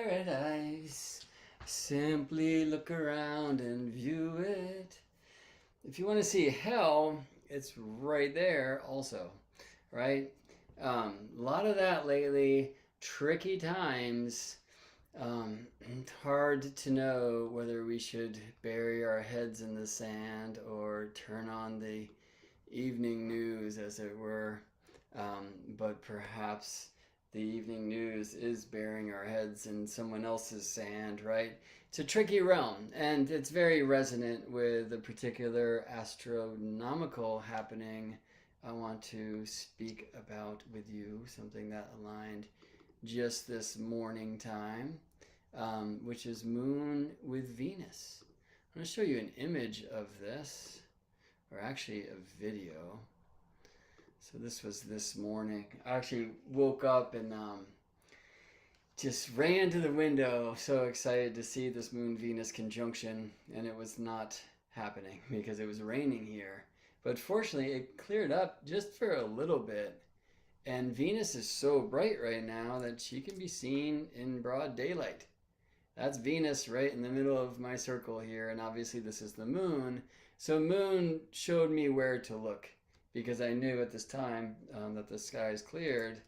paradise. Simply look around and view it. If you want to see hell, it's right there also, right? A lot of that lately, tricky times. It's hard to know whether we should bury our heads in the sand or turn on the evening news, as it were. But perhaps the evening news is burying our heads in someone else's sand, right? It's a tricky realm, and it's very resonant with a particular astronomical happening I want to speak about with you, something that aligned just this morning time, which is Moon with Venus. I'm going to show you an image of this, or actually a video. So this was this morning. I actually woke up and just ran to the window, so excited to see this Moon-Venus conjunction, and it was not happening because it was raining here. But fortunately, it cleared up just for a little bit, and Venus is so bright right now that she can be seen in broad daylight. That's Venus right in the middle of my circle here, and obviously this is the moon. So moon showed me where to look because I knew at this time that the skies cleared,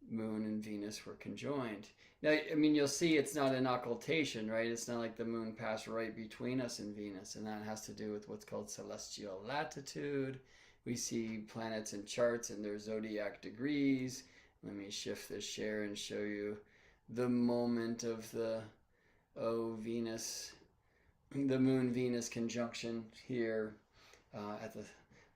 moon and Venus were conjoined. Now, I mean, you'll see it's not an occultation, right? It's not like the moon passed right between us and Venus, and that has to do with what's called celestial latitude. We see planets in charts and their zodiac degrees. Let me shift this share and show you the moment of the Venus, the Moon-Venus conjunction here at the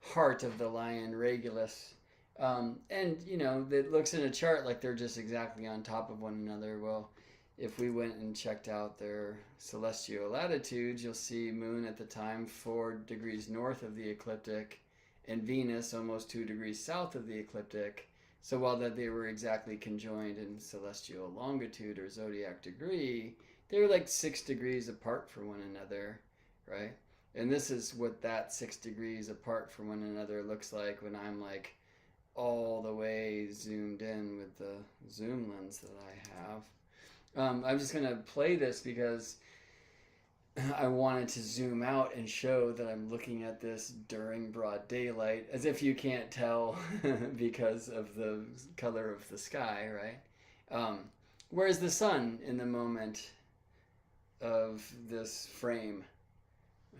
heart of the Lion Regulus. And, you know, it looks in a chart like they're just exactly on top of one another. Well, if we went and checked out their celestial latitudes, you'll see Moon at the time 4 degrees north of the ecliptic and Venus almost 2 degrees south of the ecliptic. So while that they were exactly conjoined in celestial longitude or zodiac degree, they were like 6 degrees apart from one another, right? And this is what that 6 degrees apart from one another looks like when I'm like all the way zoomed in with the zoom lens that I have. I'm just going to play this because I wanted to zoom out and show that I'm looking at this during broad daylight, as if you can't tell because of the color of the sky, right? Where's the sun in the moment of this frame?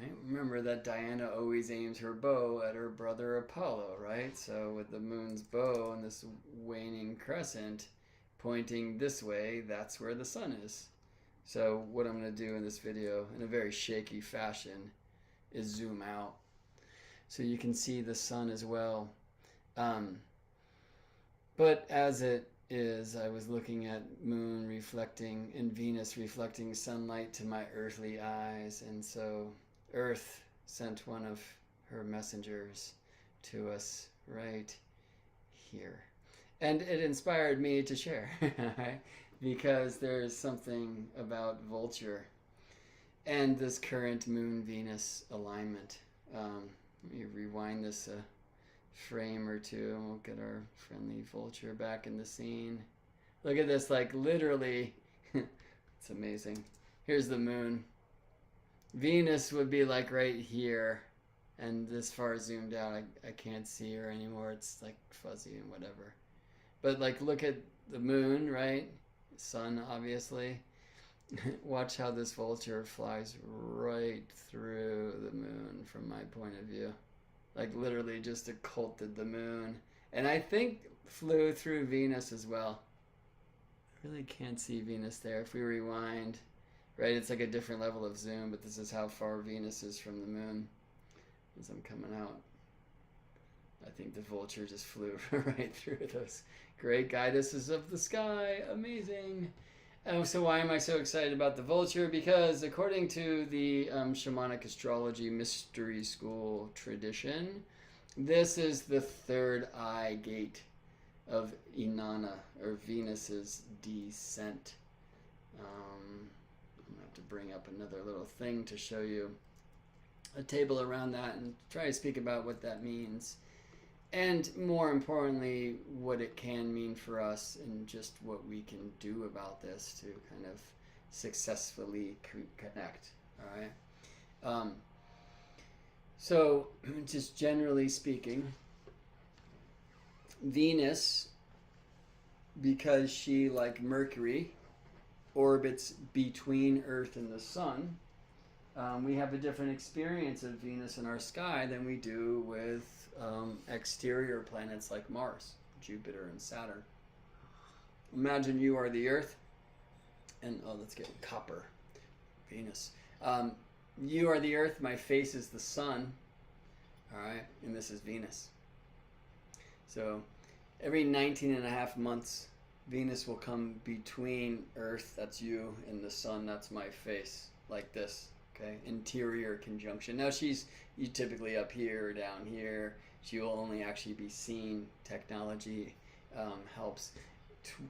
Right? Remember that Diana always aims her bow at her brother Apollo, right? So with the moon's bow and this waning crescent pointing this way, that's where the sun is. So what I'm going to do in this video, in a very shaky fashion, is zoom out so you can see the sun as well. But as it is, I was looking at moon reflecting and Venus reflecting sunlight to my earthly eyes, and so Earth sent one of her messengers to us right here. And it inspired me to share, because there's something about Vulture and this current Moon-Venus alignment. Let me rewind this a frame or two and we'll get our friendly Vulture back in the scene. Look at this, like literally, it's amazing. Here's the moon. Venus would be like right here, and this far zoomed out, I can't see her anymore. It's like fuzzy and whatever. But like, look at the moon, right? Sun, obviously. Watch how this Vulture flies right through the moon from my point of view. Like literally just occulted the moon. And I think flew through Venus as well. I really can't see Venus there. If we rewind, right, it's like a different level of zoom, but this is how far Venus is from the moon as I'm coming out. I think the Vulture just flew right through those great goddesses of the sky. Amazing. So why am I so excited about the Vulture? Because according to the shamanic astrology mystery school tradition, this is the third eye gate of Inanna, or Venus's descent. I'm going to have to bring up another little thing to show you a table around that and try to speak about what that means. and more importantly, what it can mean for us and just what we can do about this to kind of successfully connect. All right. Um, so, just generally speaking, Venus, because she, like Mercury, orbits between Earth and the Sun, we have a different experience of Venus in our sky than we do with exterior planets like Mars, Jupiter, and Saturn. Imagine you are the Earth, and let's get copper, Venus. You are the Earth, my face is the Sun, all right, and this is Venus. So every 19 and a half months, Venus will come between Earth, that's you, and the Sun, that's my face, like this. Okay, interior conjunction. Now she's typically up here or down here. She will only actually be seen. Technology helps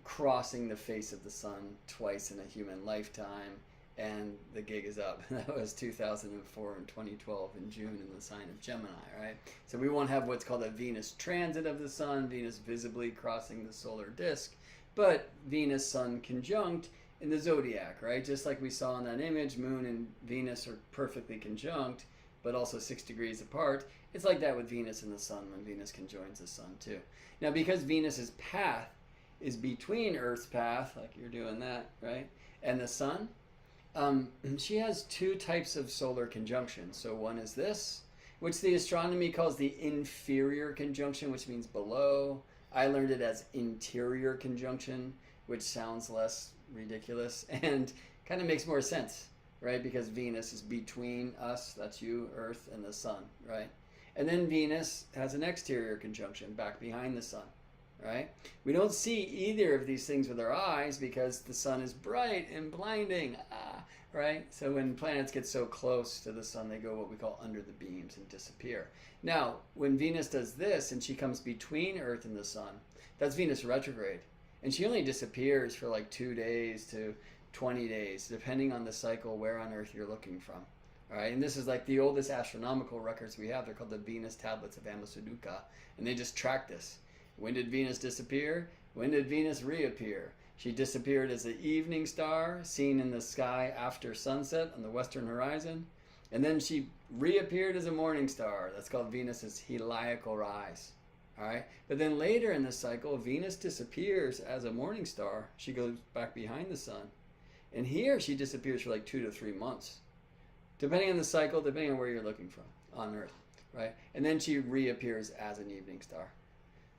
crossing the face of the sun twice in a human lifetime, and the gig is up. That was 2004 and 2012 in June in the sign of Gemini, right? So we won't have what's called a Venus transit of the sun, Venus visibly crossing the solar disk, but Venus-Sun conjunct in the zodiac, right? Just like we saw in that image, Moon and Venus are perfectly conjunct, but also 6 degrees apart. It's like that with Venus and the Sun when Venus conjoins the Sun too. Now, because Venus's path is between Earth's path, like you're doing that, right, and the Sun, she has 2 types of solar conjunction. So one is this, which the astronomy calls the inferior conjunction, which means below. I learned it as interior conjunction, which sounds less ridiculous and kind of makes more sense, right? Because Venus is between us, that's you, Earth, and the Sun, right? And then Venus has an exterior conjunction back behind the Sun, right? We don't see either of these things with our eyes because the Sun is bright and blinding, right? So when planets get so close to the Sun, they go what we call under the beams and disappear. Now, when Venus does this and she comes between Earth and the Sun, that's Venus retrograde. And she only disappears for like 2 days to 20 days, depending on the cycle where on Earth you're looking from. All right, and this is like the oldest astronomical records we have. They're called the Venus tablets of Amasuduka, and they just track this. When did Venus disappear? When did Venus reappear? She disappeared as an evening star seen in the sky after sunset on the western horizon, and then she reappeared as a morning star. That's called Venus's heliacal rise. All right, but then later in the cycle, Venus disappears as a morning star. She goes back behind the Sun, and here she disappears for like 2 to 3 months, depending on the cycle, depending on where you're looking from on Earth, right? And then she reappears as an evening star,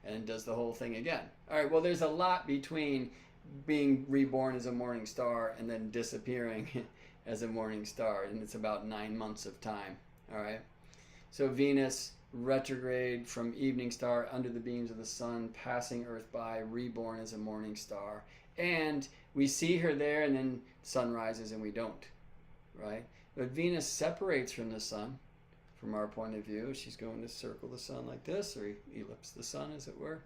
and does the whole thing again. All right, well, there's a lot between being reborn as a morning star and then disappearing as a morning star, and it's about 9 months of time. All right, so Venus retrograde from evening star under the beams of the Sun, passing Earth by, reborn as a morning star, and we see her there, and then sun rises and we don't, right? But Venus separates from the Sun from our point of view. She's going to circle the Sun like this, or ellipse the Sun as it were,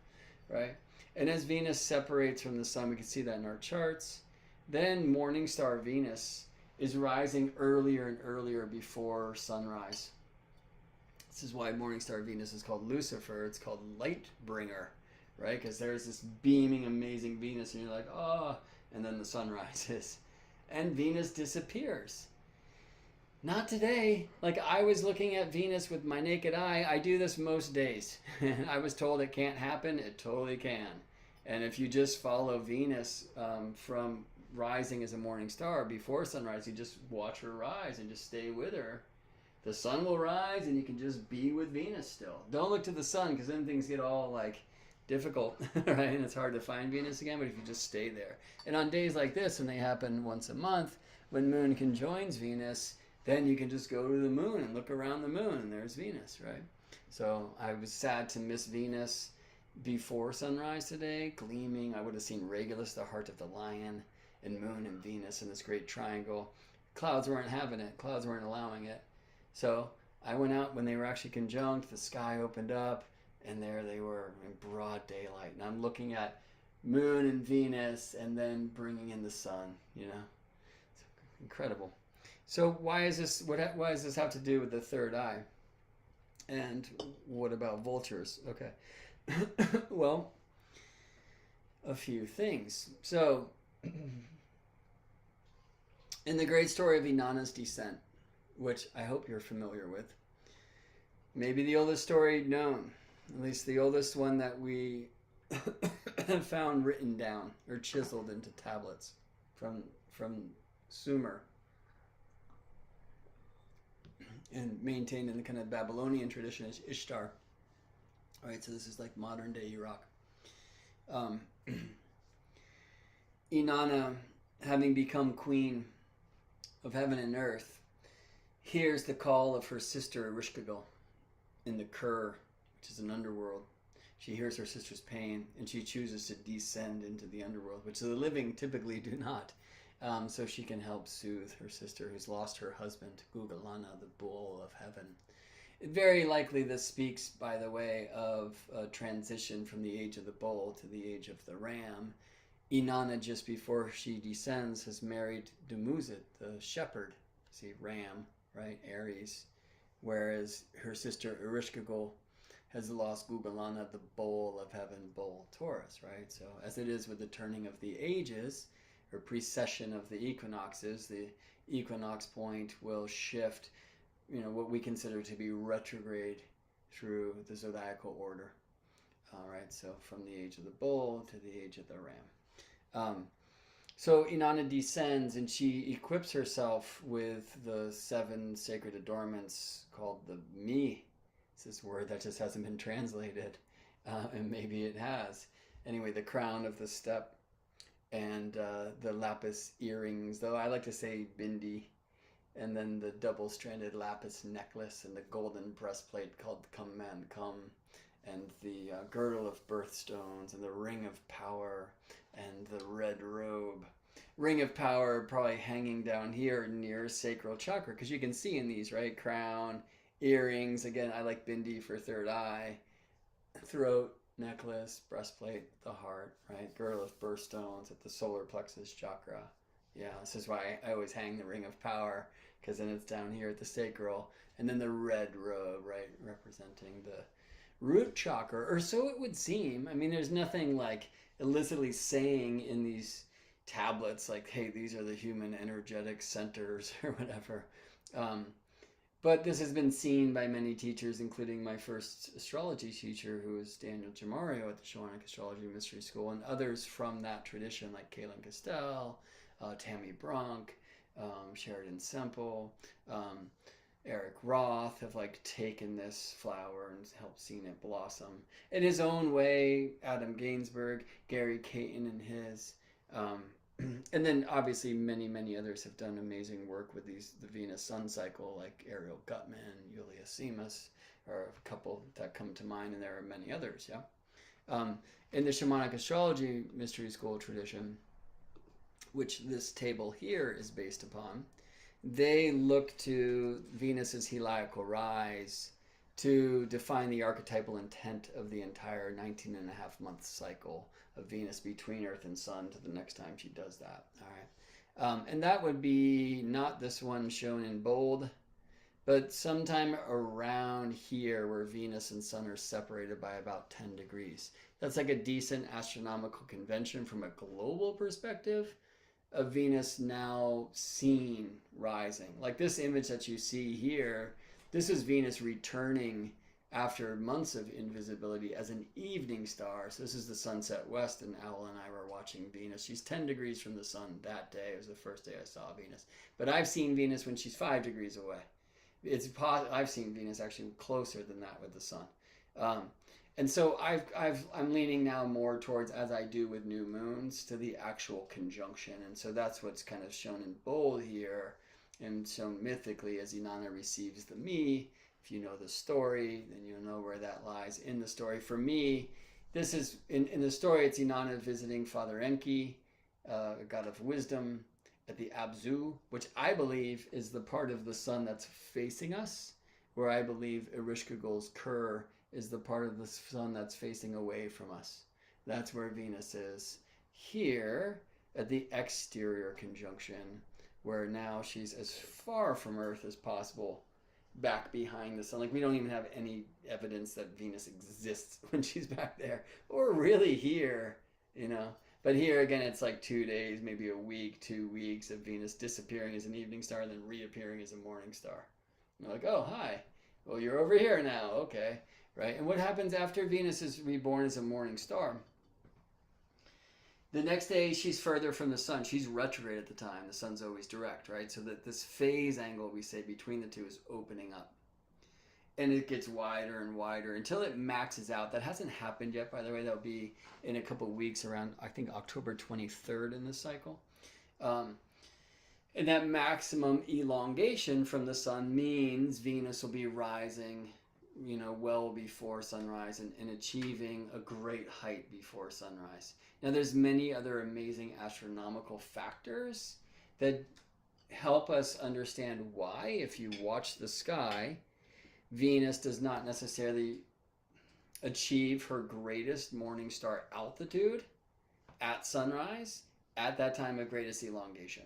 right? And as Venus separates from the Sun, we can see that in our charts, then morning star Venus is rising earlier and earlier before sunrise. This is why morning star Venus is called Lucifer. It's called light bringer, right? Because there's this beaming, amazing Venus, and you're like, oh, and then the sun rises. And Venus disappears. Not today. Like, I was looking at Venus with my naked eye. I do this most days. And I was told it can't happen. It totally can. And if you just follow Venus from rising as a morning star before sunrise, you just watch her rise and just stay with her. The sun will rise and you can just be with Venus still. Don't look to the sun because then things get all like difficult, right? And it's hard to find Venus again, but if you just stay there. And on days like this, when they happen once a month, when Moon conjoins Venus, then you can just go to the moon and look around the moon and there's Venus, right? So I was sad to miss Venus before sunrise today, gleaming. I would have seen Regulus, the heart of the lion, and Moon and Venus in this great triangle. Clouds weren't having it. Clouds weren't allowing it. So I went out when they were actually conjunct, the sky opened up, and there they were in broad daylight. And I'm looking at Moon and Venus and then bringing in the sun, you know. It's incredible. So why does this have to do with the third eye? And what about vultures? Okay. Well, a few things. So, in the great story of Inanna's descent, which I hope you're familiar with, maybe the oldest story known, at least the oldest one that we have found written down or chiseled into tablets from Sumer and maintained in the kind of Babylonian tradition is Ishtar. All right, so this is like modern day Iraq. Um, Inanna, having become queen of heaven and earth, hears the call of her sister Erishkigal in the Kur, which is an underworld. She hears her sister's pain and she chooses to descend into the underworld, which the living typically do not. So she can help soothe her sister who's lost her husband, Gugalana, the bull of heaven. Very likely this speaks, by the way, of a transition from the age of the bull to the age of the ram. Inanna, just before she descends, has married Dumuzid, the shepherd. See, ram, right? Aries. Whereas her sister Erishkigal has lost Gugalana, the bull of heaven, bull Taurus, right? So as it is with the turning of the ages, or precession of the equinoxes, the equinox point will shift, what we consider to be retrograde through the zodiacal order. All right, so from the age of the bull to the age of the ram. So Inanna descends and she equips herself with the 7 sacred adornments called the Mi. It's this word that just hasn't been translated, and maybe it has. Anyway, the crown of the steppe and the lapis earrings, though I like to say bindi, and then the double-stranded lapis necklace and the golden breastplate called Come Man Come, and the girdle of birthstones and the ring of power and the red robe. Ring of power probably hanging down here near sacral chakra, because you can see in these, right? Crown, earrings, again, I like bindi for third eye, throat, necklace, breastplate, the heart, right? Girdle of birthstones at the solar plexus chakra. Yeah, this is why I always hang the ring of power, because then it's down here at the sacral. And then the red robe, right, representing the root chakra, or so it would seem. I mean, there's nothing like illicitly saying in these tablets like, hey, these are the human energetic centers or whatever. But this has been seen by many teachers, including my first astrology teacher, who was Daniel Gemario at the Shamanic Astrology Mystery School, and others from that tradition, like Kaylin Castell, Tammy Bronk, Sheridan Semple, Eric Roth have like taken this flower and helped seen it blossom in his own way. Adam Gainsbourg, Gary Caton and his, and then obviously many others have done amazing work with the Venus Sun cycle, like Ariel Gutman, Yulia Simas, are a couple that come to mind, and there are many others. Yeah, in the Shamanic Astrology Mystery School tradition, which this table here is based upon, they look to Venus's heliacal rise to define the archetypal intent of the entire 19 and a half month cycle of Venus between Earth and Sun to the next time she does that. All right. And that would be not this one shown in bold, but sometime around here where Venus and Sun are separated by about 10 degrees. That's like a decent astronomical convention from a global perspective of Venus now seen rising. Like this image that you see here, this is Venus returning after months of invisibility as an evening star. So this is the sunset west, and Owl and I were watching Venus. She's 10 degrees from the sun that day. It was the first day I saw Venus. But I've seen Venus when she's 5 degrees away. I've seen Venus actually closer than that with the sun. And so I'm leaning now more towards, as I do with new moons, to the actual conjunction. And so that's what's kind of shown in bold here and shown mythically as Inanna receives the Mi. If you know the story, then you'll know where that lies in the story. For me, this is, in the story, it's Inanna visiting Father Enki, a god of wisdom, at the Abzu, which I believe is the part of the sun that's facing us, where I believe Erishkigal's Kur is the part of the sun that's facing away from us. That's where Venus is. Here, at the exterior conjunction, where now she's as far from Earth as possible, back behind the sun. Like we don't even have any evidence that Venus exists when she's back there, or really here, you know. But here again, it's like 2 days, maybe a week, 2 weeks of Venus disappearing as an evening star and then reappearing as a morning star. You're like, oh, hi. Well, you're over here now. Okay. Right. And what happens after Venus is reborn as a morning star? The next day, she's further from the sun. She's retrograde at the time. The sun's always direct, right? So that this phase angle, we say, between the two is opening up. And it gets wider and wider until it maxes out. That hasn't happened yet, by the way. That'll be in a couple of weeks around, I think, October 23rd in this cycle. And that maximum elongation from the sun means Venus will be rising, you know, well before sunrise and achieving a great height before sunrise. Now, there's many other amazing astronomical factors that help us understand why, if you watch the sky, Venus does not necessarily achieve her greatest morning star altitude at sunrise at that time of greatest elongation.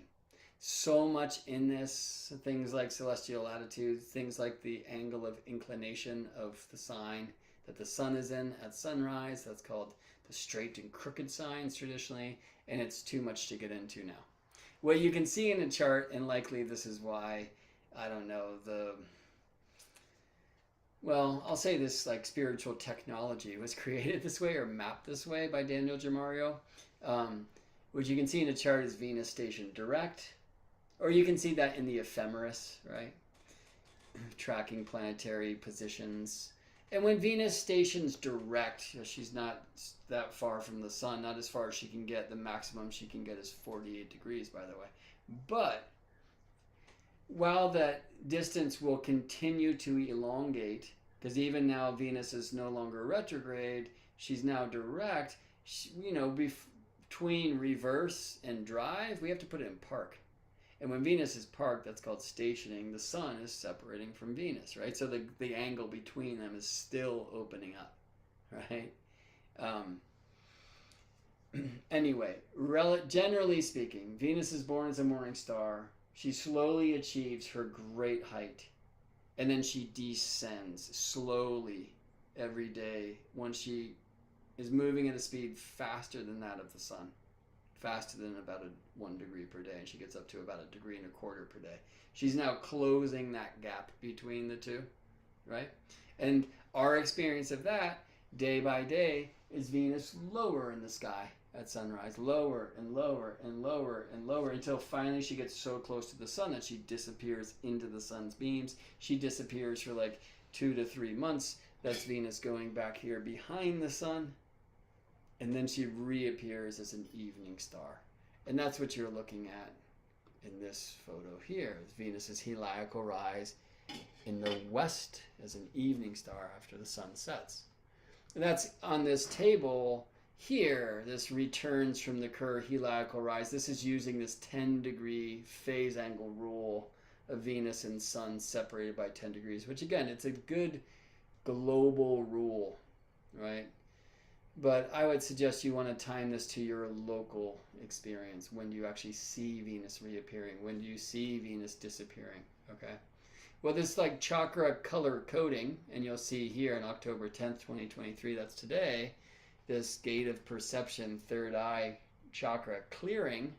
So much in this, things like celestial latitude, things like the angle of inclination of the sign that the sun is in at sunrise. That's called the straight and crooked signs traditionally, and it's too much to get into now. What you can see in a chart, and likely this is why, I don't know, well, I'll say this, like spiritual technology was created this way or mapped this way by Daniel Gemario. What you can see in a chart is Venus stationed direct, or you can see that in the ephemeris, right? Tracking planetary positions. And when Venus stations direct, she's not that far from the sun, not as far as she can get. The maximum she can get is 48 degrees, by the way. But while that distance will continue to elongate, because even now Venus is no longer retrograde, she's now direct, you know, between reverse and drive, we have to put it in park. And when Venus is parked, that's called stationing, the sun is separating from Venus, right? So the angle between them is still opening up, right? Anyway, generally speaking, Venus is born as a morning star. She slowly achieves her great height, and then she descends slowly every day when she is moving at a speed faster than that of the sun, faster than about 1 degree per day, and she gets up to about 1.25 degrees per day. She's now closing that gap between the two, right? And our experience of that, day by day, is Venus lower in the sky at sunrise, lower and lower and lower and lower, until finally she gets so close to the sun that she disappears into the sun's beams. She disappears for like 2 to 3 months. That's Venus going back here behind the sun. And then she reappears as an evening star. And that's what you're looking at in this photo here. Venus's heliacal rise in the west as an evening star after the sun sets. And that's on this table here. This returns from the Kerr heliacal rise. This is using this 10-degree phase angle rule of Venus and sun separated by 10 degrees, which again, it's a good global rule, right? But I would suggest you want to time this to your local experience. When do you actually see Venus reappearing? When do you see Venus disappearing? Okay. Well, this like chakra color coding, and you'll see here on October 10th, 2023, that's today, this gate of perception, third eye chakra clearing.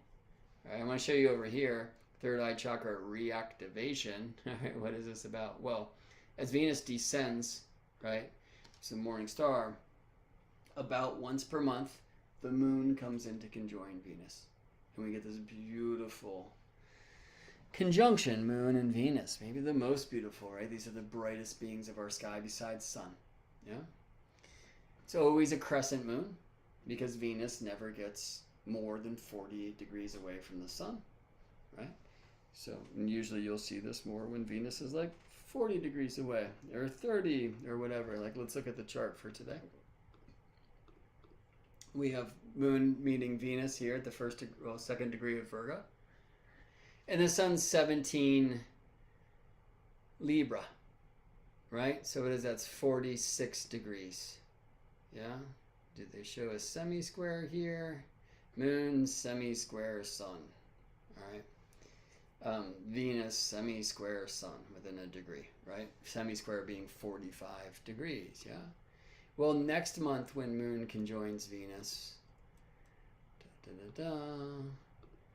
All right, I want to show you over here, third eye chakra reactivation. All right, what is this about? Well, as Venus descends, right, it's the morning star, about once per month, the moon comes in to conjoin Venus. And we get this beautiful conjunction, moon and Venus. Maybe the most beautiful, right? These are the brightest beings of our sky besides sun. Yeah? It's always a crescent moon because Venus never gets more than 48 degrees away from the sun, right? So and usually you'll see this more when Venus is like 40 degrees away or 30 or whatever. Like, let's look at the chart for today. We have moon meeting Venus here at the second degree of Virgo. And the sun's 17 Libra, right? So what is that? That's 46 degrees. Yeah? Did they show a semi-square here? Moon, semi-square, sun. All right. Venus semi-square sun within a degree, right? Semi-square being 45 degrees, yeah? Well, next month when Moon conjoins Venus, da, da, da, da,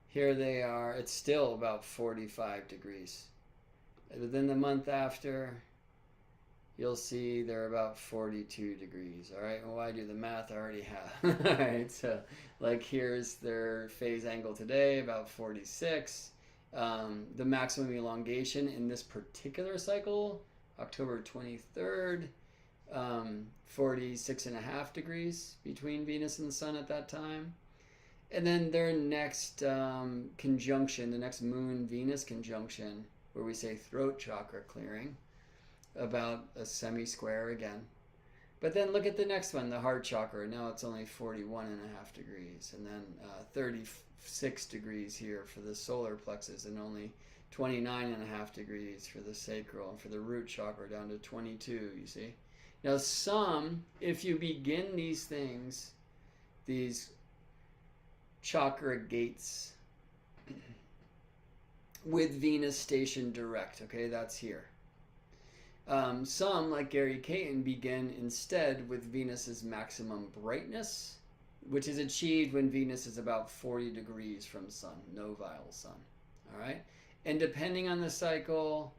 here they are. It's still about 45 degrees. And then the month after, you'll see they're about 42 degrees. All right, well, I do the math, I already have. All right, so like here's their phase angle today, about 46. The maximum elongation in this particular cycle, October 23rd, 46.5 degrees between Venus and the Sun at that time. And then their next conjunction, the next Moon-Venus conjunction, where we say throat chakra clearing, about a semi-square again. But then look at the next one, the heart chakra. Now it's only 41.5 degrees. And then 36 degrees here for the solar plexus, and only 29.5 degrees for the sacral. And for the root chakra, down to 22, you see. Now if you begin these things, these chakra gates, with Venus stationed direct, okay, that's here. Some, like Gary Caton, begin instead with Venus's maximum brightness, which is achieved when Venus is about 40 degrees from Sun, novile Sun. All right? And depending on the cycle,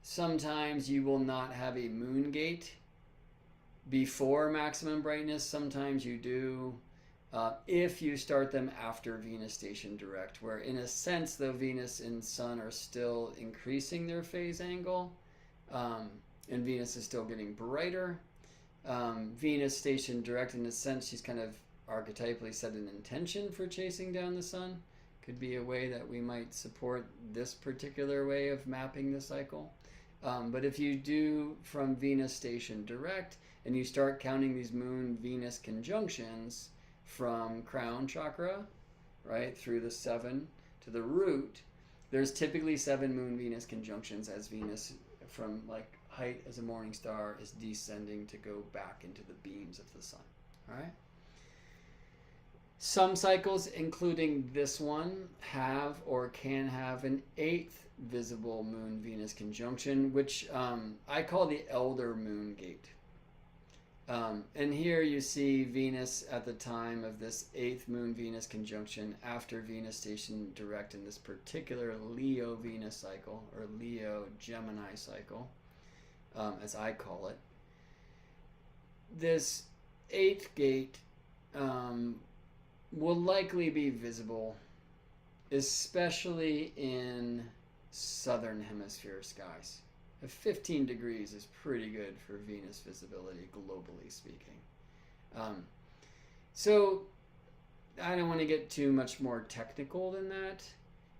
sometimes you will not have a moon gate before maximum brightness. Sometimes you do. If you start them after Venus station direct, where in a sense, though, Venus and Sun are still increasing their phase angle, and Venus is still getting brighter. Venus station direct, in a sense, she's kind of archetypally set an intention for chasing down the Sun. Could be a way that we might support this particular way of mapping the cycle. But if you do from Venus station direct, and you start counting these Moon-Venus conjunctions from crown chakra, right, through the 7 to the root, there's typically 7 Moon-Venus conjunctions as Venus, from like height as a morning star, is descending to go back into the beams of the Sun. All right. Some cycles, including this one, have or can have an 8th visible Moon-Venus conjunction, which I call the elder moon gate. And here you see Venus at the time of this 8th Moon-Venus conjunction after Venus station direct in this particular Leo-Venus cycle, or Leo-Gemini cycle, as I call it. This 8th gate will likely be visible, especially in southern hemisphere skies. 15 degrees is pretty good for Venus visibility, globally speaking. So I don't want to get too much more technical than that.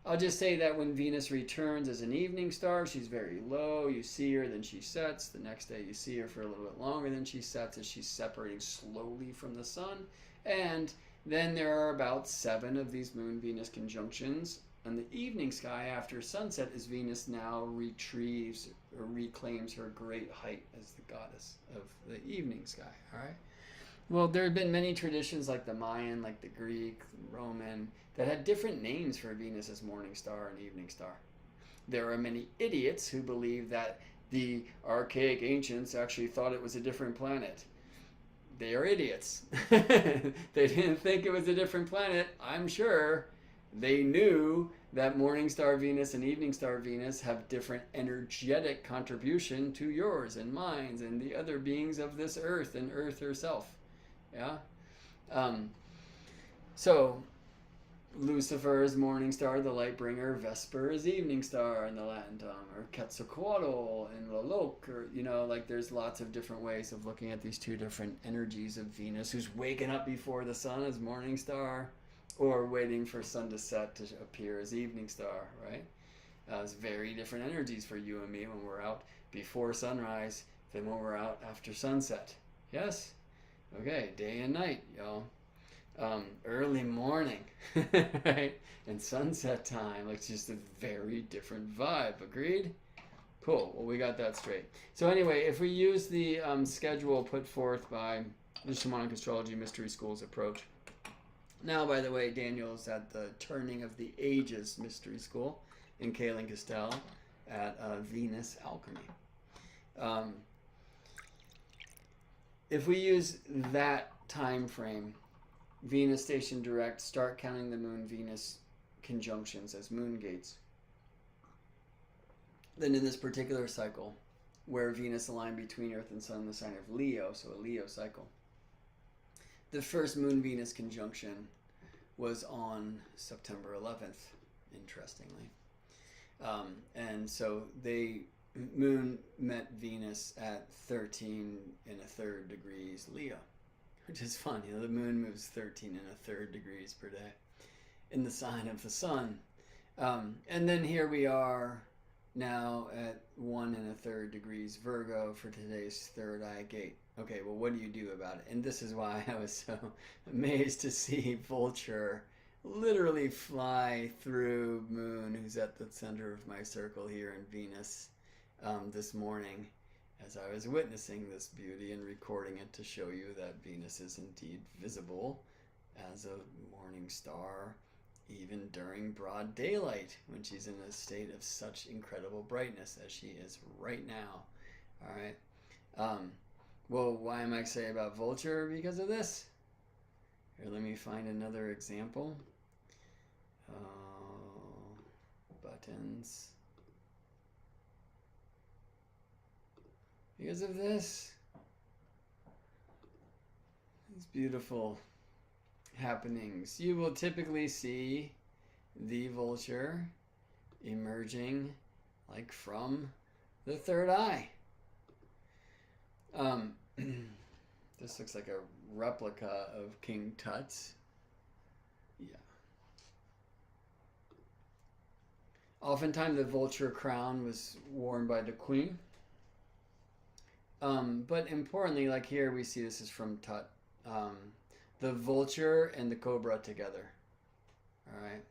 I'll just say that when Venus returns as an evening star, she's very low. You see her, then she sets. The next day you see her for a little bit longer, then she sets as she's separating slowly from the Sun. And then there are about 7 of these Moon-Venus conjunctions on the evening sky after sunset, as Venus now retrieves or reclaims her great height as the goddess of the evening sky. All right. Well, there have been many traditions, like the Mayan, like the Greek, Roman, that had different names for Venus as morning star and evening star. There are many idiots who believe that the archaic ancients actually thought it was a different planet. They are idiots. They didn't think it was a different planet, I'm sure. They knew that morning star Venus and evening star Venus have different energetic contribution to yours and mine and the other beings of this earth and Earth herself. Yeah? So, Lucifer is morning star, the light bringer. Vesper is evening star in the Latin tongue. Or Quetzalcoatl in Lolok. Or, like there's lots of different ways of looking at these two different energies of Venus, who's waking up before the sun as morning star, or waiting for sun to set to appear as evening star, right? It's very different energies for you and me when we're out before sunrise than when we're out after sunset. Yes? Okay, day and night, y'all. Early morning, right? And sunset time, like just a very different vibe. Agreed? Cool. Well, we got that straight. So anyway, if we use the schedule put forth by the Shamanic Astrology Mystery School's approach. Now, by the way, Daniel's at the Turning of the Ages Mystery School. in Kaelin Castell at Venus Alchemy. If we use that time frame, Venus station direct, start counting the Moon-Venus conjunctions as moon gates. Then in this particular cycle, where Venus aligned between Earth and Sun in the sign of Leo, so a Leo cycle, the first Moon-Venus conjunction was on September 11th, interestingly. And so Moon met Venus at 13 1/3 degrees Leo, which is fun. The Moon moves 13 1/3 degrees per day in the sign of the Sun. And then here we are now at 1 1/3 degrees Virgo for today's third eye gate. Okay, well, what do you do about it? And this is why I was so amazed to see Vulture literally fly through Moon, who's at the center of my circle here, in Venus this morning, as I was witnessing this beauty and recording it to show you that Venus is indeed visible as a morning star, even during broad daylight, when she's in a state of such incredible brightness as she is right now. All right. Well, why am I excited about Vulture? Because of this. Here, let me find another example. Buttons. Because of this. These beautiful happenings. You will typically see the Vulture emerging like from the third eye. This looks like a replica of King Tut's. Yeah. Oftentimes the Vulture crown was worn by the queen. But importantly, like here we see this is from Tut. The Vulture and the Cobra together. All right.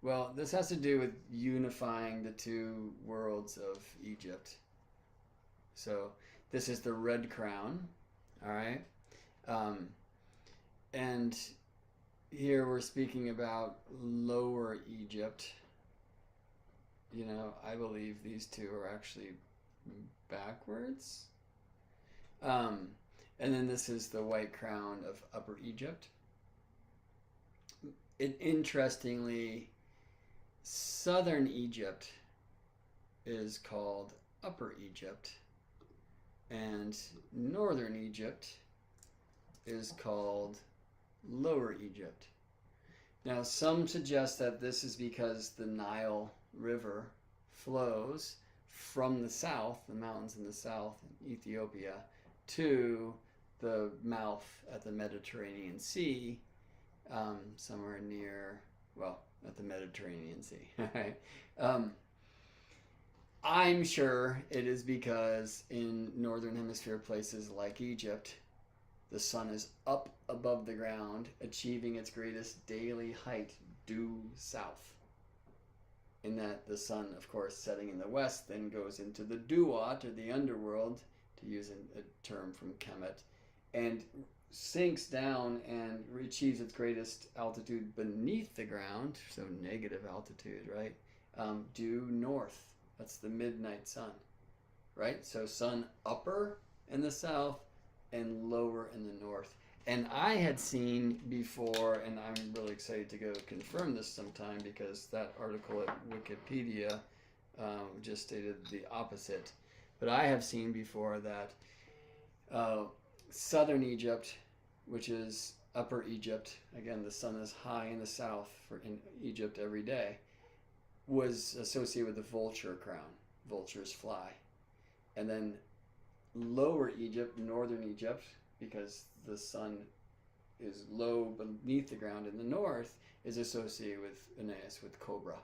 Well, this has to do with unifying the two worlds of Egypt. So this is the red crown. All right. And here we're speaking about Lower Egypt. I believe these two are actually backwards. And then this is the white crown of Upper Egypt. Interestingly, Southern Egypt is called Upper Egypt, and Northern Egypt is called Lower Egypt. Now, some suggest that this is because the Nile River flows from the south, the mountains in the south, in Ethiopia, to the mouth at the Mediterranean Sea, somewhere near, at the Mediterranean Sea. Right? I'm sure it is because in Northern Hemisphere places like Egypt, the sun is up above the ground, achieving its greatest daily height due south. In that the sun, of course, setting in the west, then goes into the duat, or the underworld, to use a term from Kemet, and sinks down and achieves its greatest altitude beneath the ground, so negative altitude, right? Due north. That's the midnight sun, right? So sun upper in the south and lower in the north. And I had seen before, and I'm really excited to go confirm this sometime, because that article at Wikipedia just stated the opposite. But I have seen before that Southern Egypt, which is Upper Egypt, again, the sun is high in the south in Egypt every day, was associated with the vulture crown. Vultures fly. And then Lower Egypt, Northern Egypt, because the sun is low beneath the ground in the north, is associated with Aeneas, with Cobra.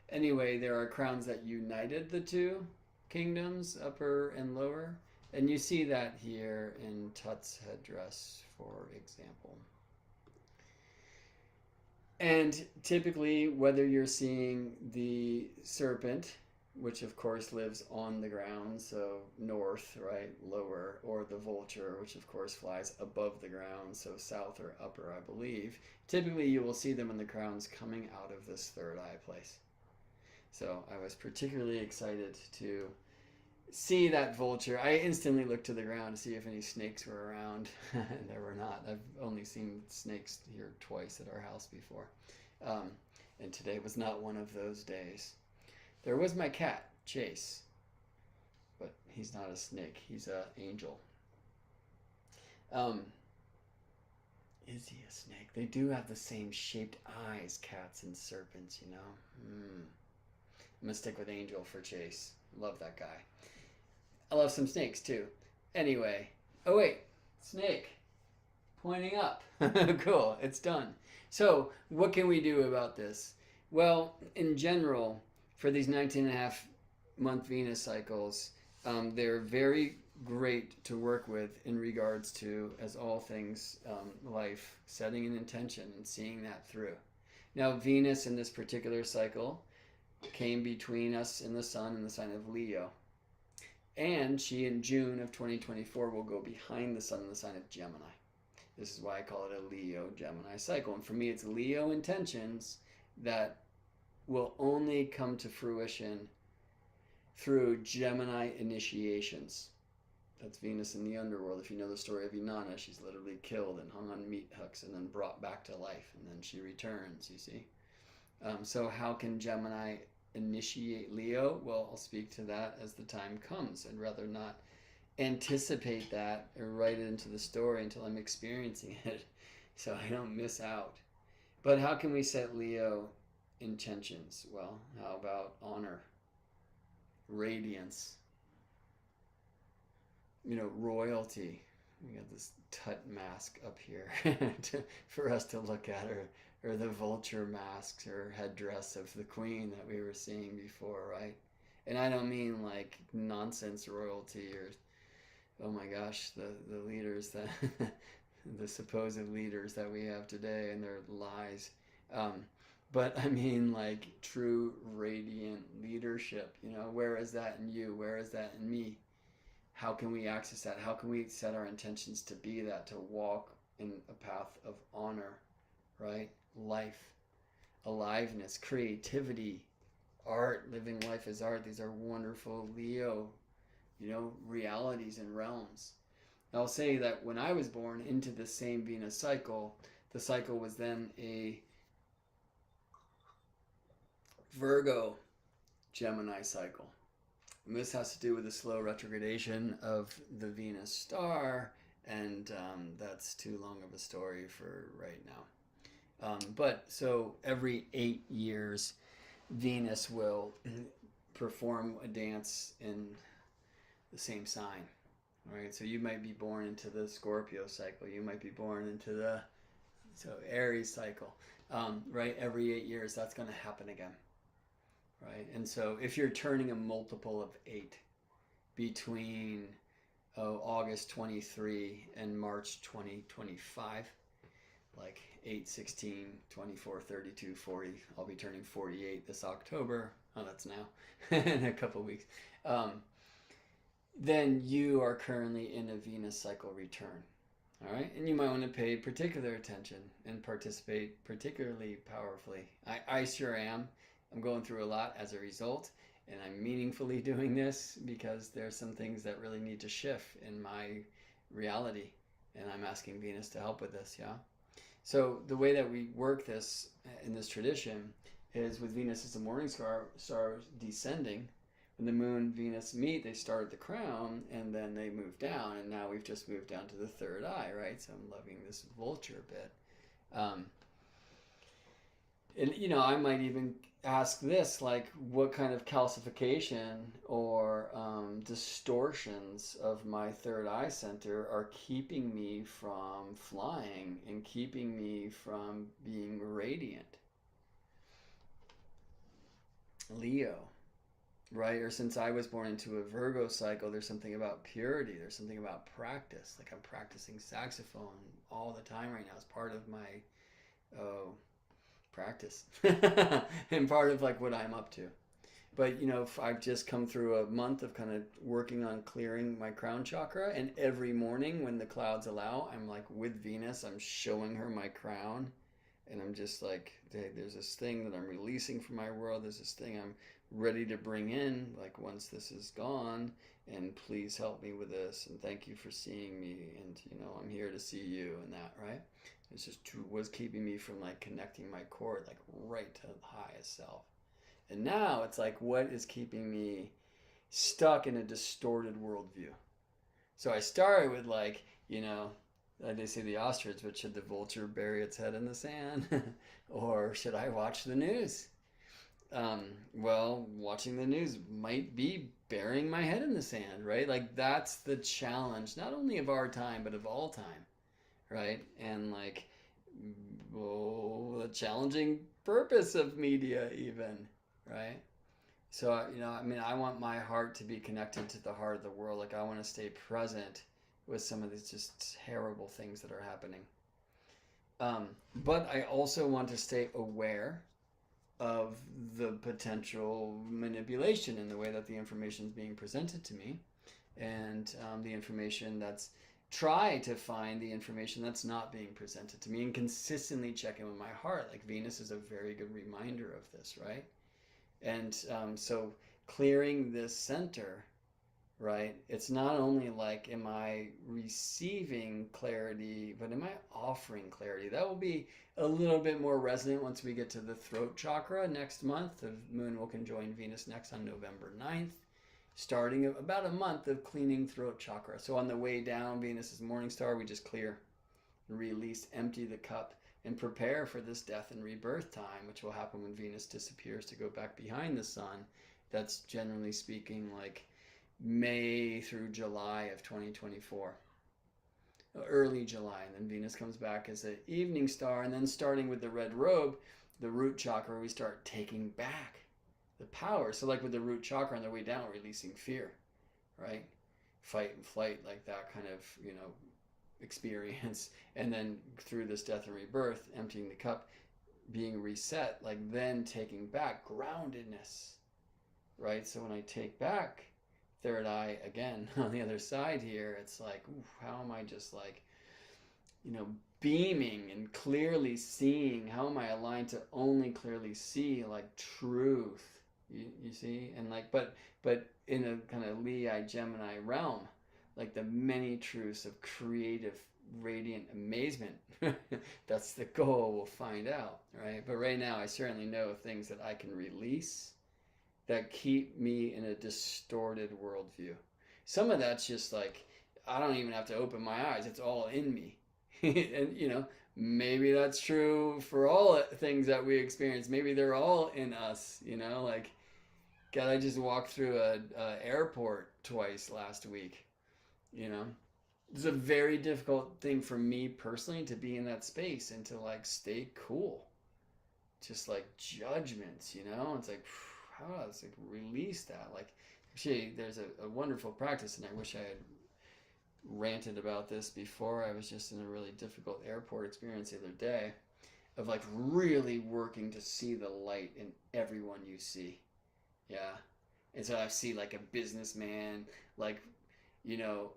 Anyway, there are crowns that united the two kingdoms, upper and lower, and you see that here in Tut's headdress, for example. And typically, whether you're seeing the serpent, which of course lives on the ground, so north, right, lower, or the vulture, which of course flies above the ground, so south or upper, I believe, typically you will see them in the crowns coming out of this third eye place. So I was particularly excited to see that vulture. I instantly looked to the ground to see if any snakes were around, and there were not. I've only seen snakes here twice at our house before, um, and today was not one of those days. There was my cat, Chase, but he's not a snake. He's an angel. Um, is he a snake? They do have the same shaped eyes, cats and serpents, you know? I'm going to stick with angel for Chase. Love that guy. I love some snakes too. Anyway. Oh, wait. Snake. Pointing up. Cool. It's done. So, what can we do about this? Well, in general, for these 19.5-month Venus cycles, they're very great to work with in regards to, as all things life, setting an intention and seeing that through. Now, Venus in this particular cycle came between us and the sun in the sign of Leo. And she, in June of 2024, will go behind the sun in the sign of Gemini. This is why I call it a Leo-Gemini cycle. And for me, it's Leo intentions that will only come to fruition through Gemini initiations. That's Venus in the underworld. If you know the story of Inanna, she's literally killed and hung on meat hooks and then brought back to life. And then she returns, you see. So how can Gemini initiate Leo? Well, I'll speak to that as the time comes. I'd rather not anticipate that or write it into the story until I'm experiencing it so I don't miss out. But how can we set Leo intentions? Well, how about honor, radiance, royalty? We got this Tut mask up here for us to look at, or the vulture masks or headdress of the queen that we were seeing before, right? And I don't mean like nonsense royalty or, oh my gosh, the leaders that, the supposed leaders that we have today and their lies. But I mean like true radiant leadership, where is that in you? Where is that in me? How can we access that? How can we set our intentions to be that, to walk in a path of honor, right? Life, aliveness, creativity, art, living life as art. These are wonderful Leo, realities and realms. I'll say that when I was born into the same Venus cycle, the cycle was then a Virgo Gemini cycle. And this has to do with the slow retrogradation of the Venus star, and that's too long of a story for right now. But so every 8 years, Venus will perform a dance in the same sign. Right? So you might be born into the Scorpio cycle. You might be born into the Aries cycle. Right? Every 8 years, that's going to happen again. Right? And so if you're turning a multiple of 8 between August 23 and March 2025, like 8, 16, 24, 32, 40. I'll be turning 48 this October. Oh, that's now in a couple of weeks. Then you are currently in a Venus cycle return. All right. And you might want to pay particular attention and participate particularly powerfully. I sure am. I'm going through a lot as a result, and I'm meaningfully doing this because there's some things that really need to shift in my reality, and I'm asking Venus to help with this, yeah? So the way that we work this in this tradition is with Venus as the morning star descending. When the moon Venus meet, they start at the crown and then they move down, and now we've just moved down to the third eye, right? So I'm loving this vulture bit. And I might even ask this, like, what kind of calcification or distortions of my third eye center are keeping me from flying and keeping me from being radiant? Leo, right? Or since I was born into a Virgo cycle, there's something about purity. There's something about practice. Like I'm practicing saxophone all the time right now. It's part of my practice and part of like what I'm up to. But I've just come through a month of kind of working on clearing my crown chakra, and every morning when the clouds allow, I'm like with Venus, I'm showing her my crown And I'm just like, hey, there's this thing that I'm releasing from my world. There's this thing I'm ready to bring in, like once this is gone. And please help me with this. And thank you for seeing me. And, I'm here to see you and that, right? It's just was keeping me from like connecting my core, like right to the highest self. And now it's like, what is keeping me stuck in a distorted worldview? So I started with like, they say the ostrich, but should the vulture bury its head in the sand? Or should I watch the news? Well, watching the news might be burying my head in the sand, right? Like that's the challenge, not only of our time, but of all time, right? And like, the challenging purpose of media, even, right? So, I want my heart to be connected to the heart of the world. Like, I want to stay present with some of these just terrible things that are happening. But I also want to stay aware of the potential manipulation in the way that the information is being presented to me, and the information that's try to find the information that's not being presented to me, and consistently check in with my heart. Like Venus is a very good reminder of this, right? And so clearing this center, right? It's not only like, am I receiving clarity, but am I offering clarity? That will be a little bit more resonant once we get to the throat chakra next month. The moon will conjoin Venus next on November 9th, starting about a month of cleaning throat chakra. So on the way down, Venus is morning star, we just clear, release, empty the cup, and prepare for this death and rebirth time, which will happen when Venus disappears to go back behind the sun. That's generally speaking like May through July of 2024. Early July, and then Venus comes back as an evening star, and then starting with the red robe, the root chakra, we start taking back the power. So like with the root chakra on the way down, releasing fear, right? Fight and flight, like that kind of, experience. And then through this death and rebirth, emptying the cup, being reset, like then taking back groundedness, right? So when I take back third eye again on the other side here, it's like, ooh, how am I just like, beaming and clearly seeing? How am I aligned to only clearly see like truth? You see? And like, but in a kind of Leo Gemini realm, like the many truths of creative, radiant amazement. That's the goal. We'll find out, right? But right now, I certainly know things that I can release that keep me in a distorted worldview. Some of that's just like, I don't even have to open my eyes. It's all in me. And, maybe that's true for all things that we experience. Maybe they're all in us, like, God, I just walked through a airport twice last week, It's a very difficult thing for me personally to be in that space and to like stay cool. Just like judgments, It's like, how do I like release that? Like, actually, there's a wonderful practice, and I wish I had ranted about this before. I was just in a really difficult airport experience the other day of like really working to see the light in everyone you see. Yeah. And so I see like a businessman, like,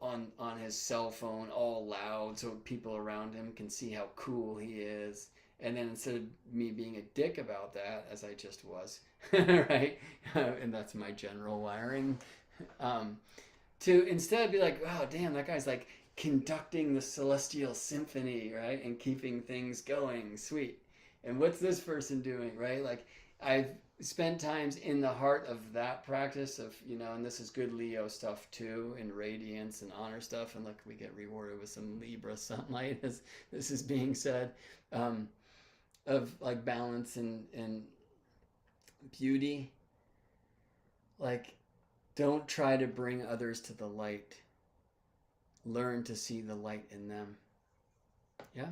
on his cell phone all loud so people around him can see how cool he is. And then instead of me being a dick about that, as I just was, right? And that's my general wiring. To instead be like, oh, damn, that guy's like conducting the celestial symphony, right? And keeping things going, sweet. And what's this person doing, right? Like, I've spent times in the heart of that practice of, and this is good Leo stuff too, and radiance and honor stuff. And look, we get rewarded with some Libra sunlight as this is being said, of like balance and beauty. Like, don't try to bring others to the light. Learn to see the light in them. Yeah?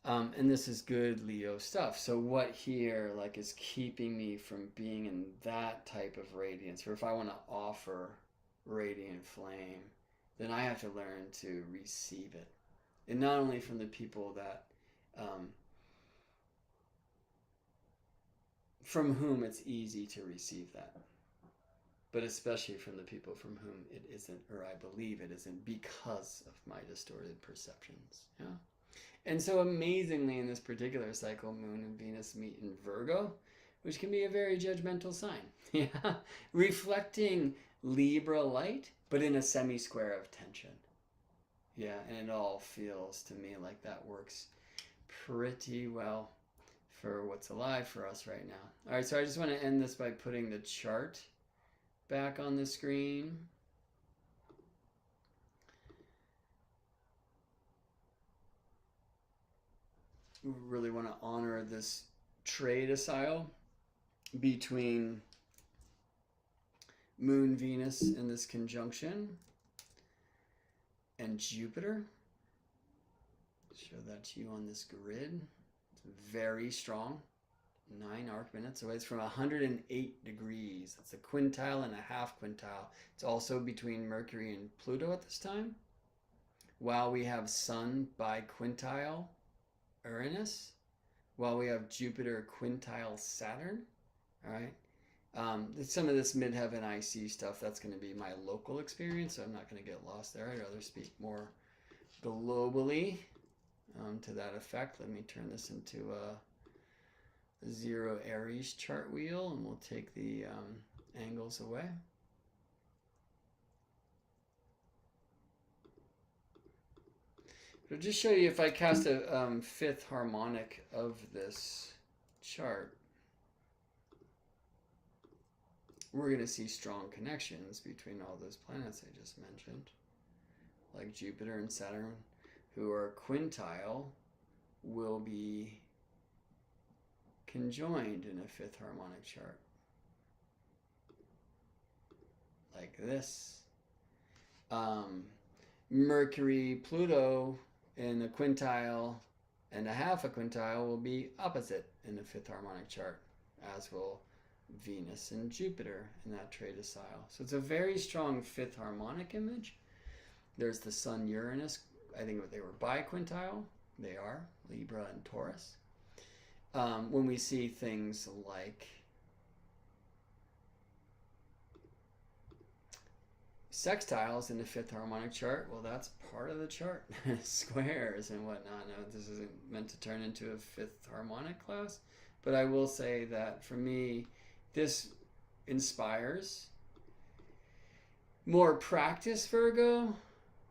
And this is good Leo stuff. So what here like is keeping me from being in that type of radiance? Or if I want to offer radiant flame, then I have to learn to receive it. And not only from the people that from whom it's easy to receive that, but especially from the people from whom it isn't, or I believe it isn't, because of my distorted perceptions. Yeah. And so amazingly, in this particular cycle, Moon and Venus meet in Virgo, which can be a very judgmental sign. Yeah, reflecting Libra light, but in a semi-square of tension. Yeah, and it all feels to me like that works pretty well for what's alive for us right now. All right, so I just want to end this by putting the chart back on the screen. We really want to honor this trade asile between Moon, Venus in this conjunction, and Jupiter. Show that to you on this grid. It's very strong. 9 arc minutes away. It's from 108 degrees. That's a quintile and a half quintile. It's also between Mercury and Pluto at this time. While we have Sun by quintile Uranus, while we have Jupiter quintile Saturn. All right. Some of this midheaven IC stuff, that's going to be my local experience, so I'm not going to get lost there. I'd rather speak more globally to that effect. Let me turn this into a 0 Aries chart wheel, and we'll take the angles away. I'll just show you if I cast a fifth harmonic of this chart, we're going to see strong connections between all those planets I just mentioned, like Jupiter and Saturn, who are quintile, will be conjoined in a fifth harmonic chart, like this. Mercury, Pluto in a quintile and a half a quintile will be opposite in a fifth harmonic chart, as will Venus and Jupiter in that trade asile. So it's a very strong fifth harmonic image. There's the Sun, Uranus. I think they were biquintile. They are Libra and Taurus. When we see things like sextiles in the fifth harmonic chart, well, that's part of the chart. Squares and whatnot. Now, this isn't meant to turn into a fifth harmonic class, but I will say that for me, this inspires more practice, Virgo,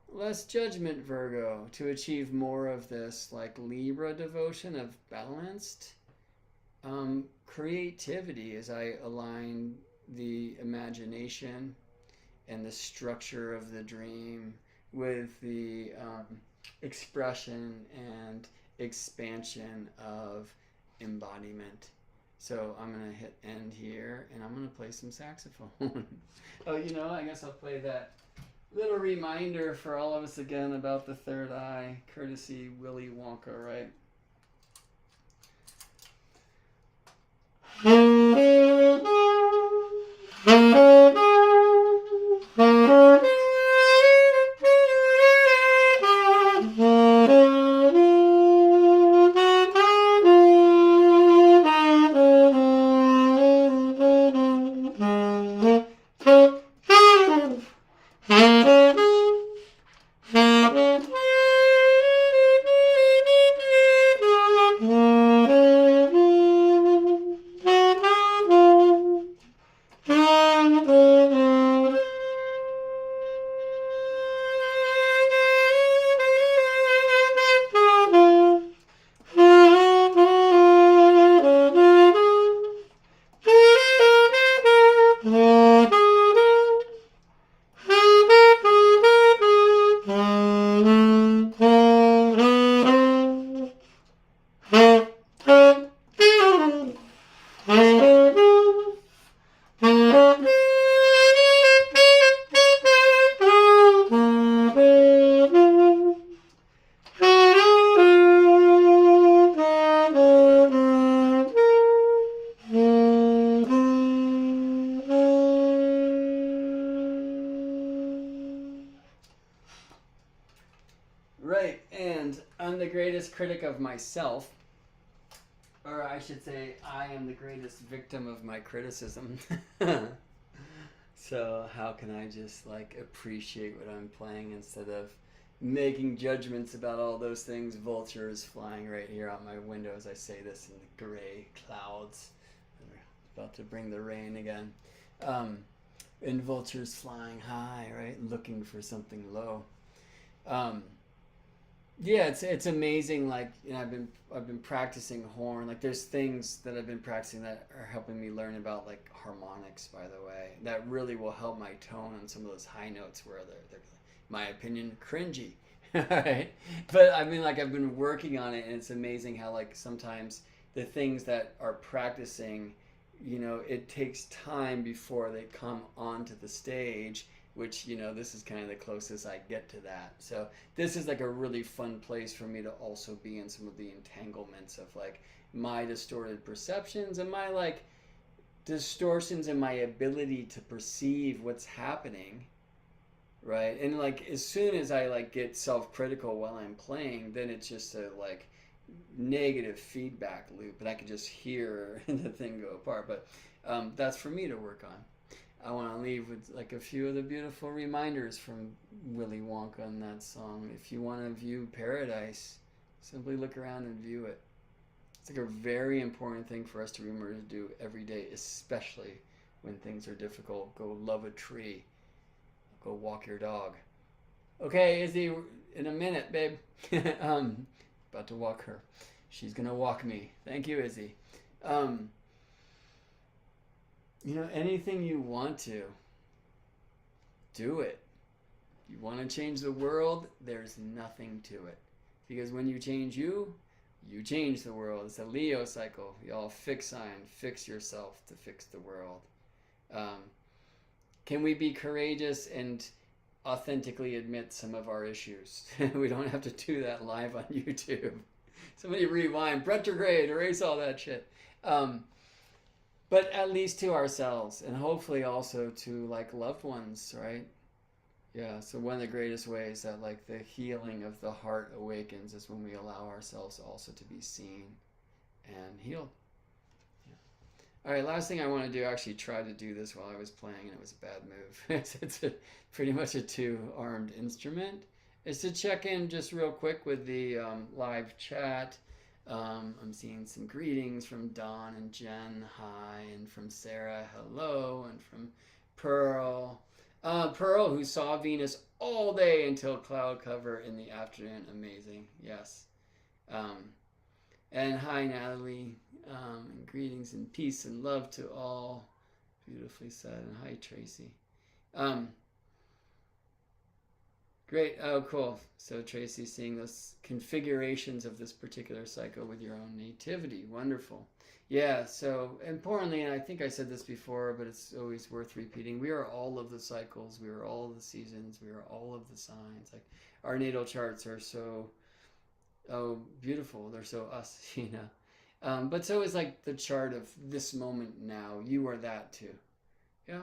less judgment, Virgo, to achieve more of this like Libra devotion of balanced creativity as I align the imagination and the structure of the dream with the expression and expansion of embodiment. So I'm going to hit end here, and I'm going to play some saxophone. Oh, you know, I guess I'll play that little reminder for all of us again about the third eye, courtesy Willy Wonka, right? Right, and I'm the greatest critic of myself, or I should say, I am the greatest victim of my criticism. So how can I just like appreciate what I'm playing instead of making judgments about all those things. Vulture is flying right here out my window as I say this in the gray clouds. They're about to bring the rain again. Um, and vultures flying high, right, looking for something low. Um, yeah, it's amazing. Like, you know, I've been practicing horn. Like, there's things that I've been practicing that are helping me learn about like harmonics. By the way, that really will help my tone on some of those high notes where they're my opinion, cringy. Right? But I mean, like, I've been working on it, and it's amazing how like sometimes the things that are practicing, you know, it takes time before they come onto the stage, which, you know, this is kind of the closest I get to that. So this is like a really fun place for me to also be in some of the entanglements of like my distorted perceptions and my like distortions in my ability to perceive what's happening, right? And like as soon as I like get self-critical while I'm playing, then it's just a like negative feedback loop, and I can just hear the thing go apart. But that's for me to work on. I want to leave with like a few of the beautiful reminders from Willy Wonka in that song. If you want to view paradise, simply look around and view it. It's like a very important thing for us to remember to do every day, especially when things are difficult. Go love a tree. Go walk your dog. Okay, Izzy, in a minute, babe. About to walk her. She's gonna walk me. Thank you, Izzy. Um, you know, anything you want to, do it. You want to change the world, there's nothing to it. Because when you change you, you change the world. It's a Leo cycle. Y'all fix sign, fix yourself to fix the world. Um, can we be courageous and authentically admit some of our issues? We don't have to do that live on YouTube. Somebody rewind, retrograde, erase all that shit. But at least to ourselves, and hopefully also to like loved ones, right? Yeah, so one of the greatest ways that like the healing of the heart awakens is when we allow ourselves also to be seen and healed. Yeah. All right, last thing I want to do, I actually tried to do this while I was playing and it was a bad move. It's pretty much a two-armed instrument. Is to check in just real quick with the live chat. I'm seeing some greetings from Don and Jen, hi, and from Sarah, hello, and from Pearl. Pearl, who saw Venus all day until cloud cover in the afternoon. Amazing, yes. Um, and hi, Natalie. And greetings and peace and love to all. Beautifully said. And hi, Tracy. Um, Great. Oh, cool. So Tracy's seeing those configurations of this particular cycle with your own nativity. Wonderful. Yeah. So importantly, and I think I said this before, but it's always worth repeating. We are all of the cycles. We are all of the seasons. We are all of the signs. Like our natal charts are so beautiful. They're so us, you know. But so is like the chart of this moment now. You are that too. Yeah.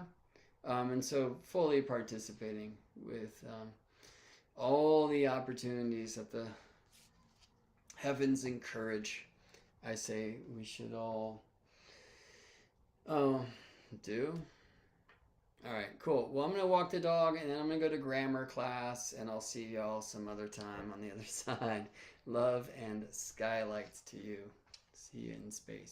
And so fully participating with all the opportunities that the heavens encourage, I say we should all do. All right, cool. Well, I'm going to walk the dog and then I'm going to go to grammar class and I'll see y'all some other time on the other side. Love and skylights to you. See you in space.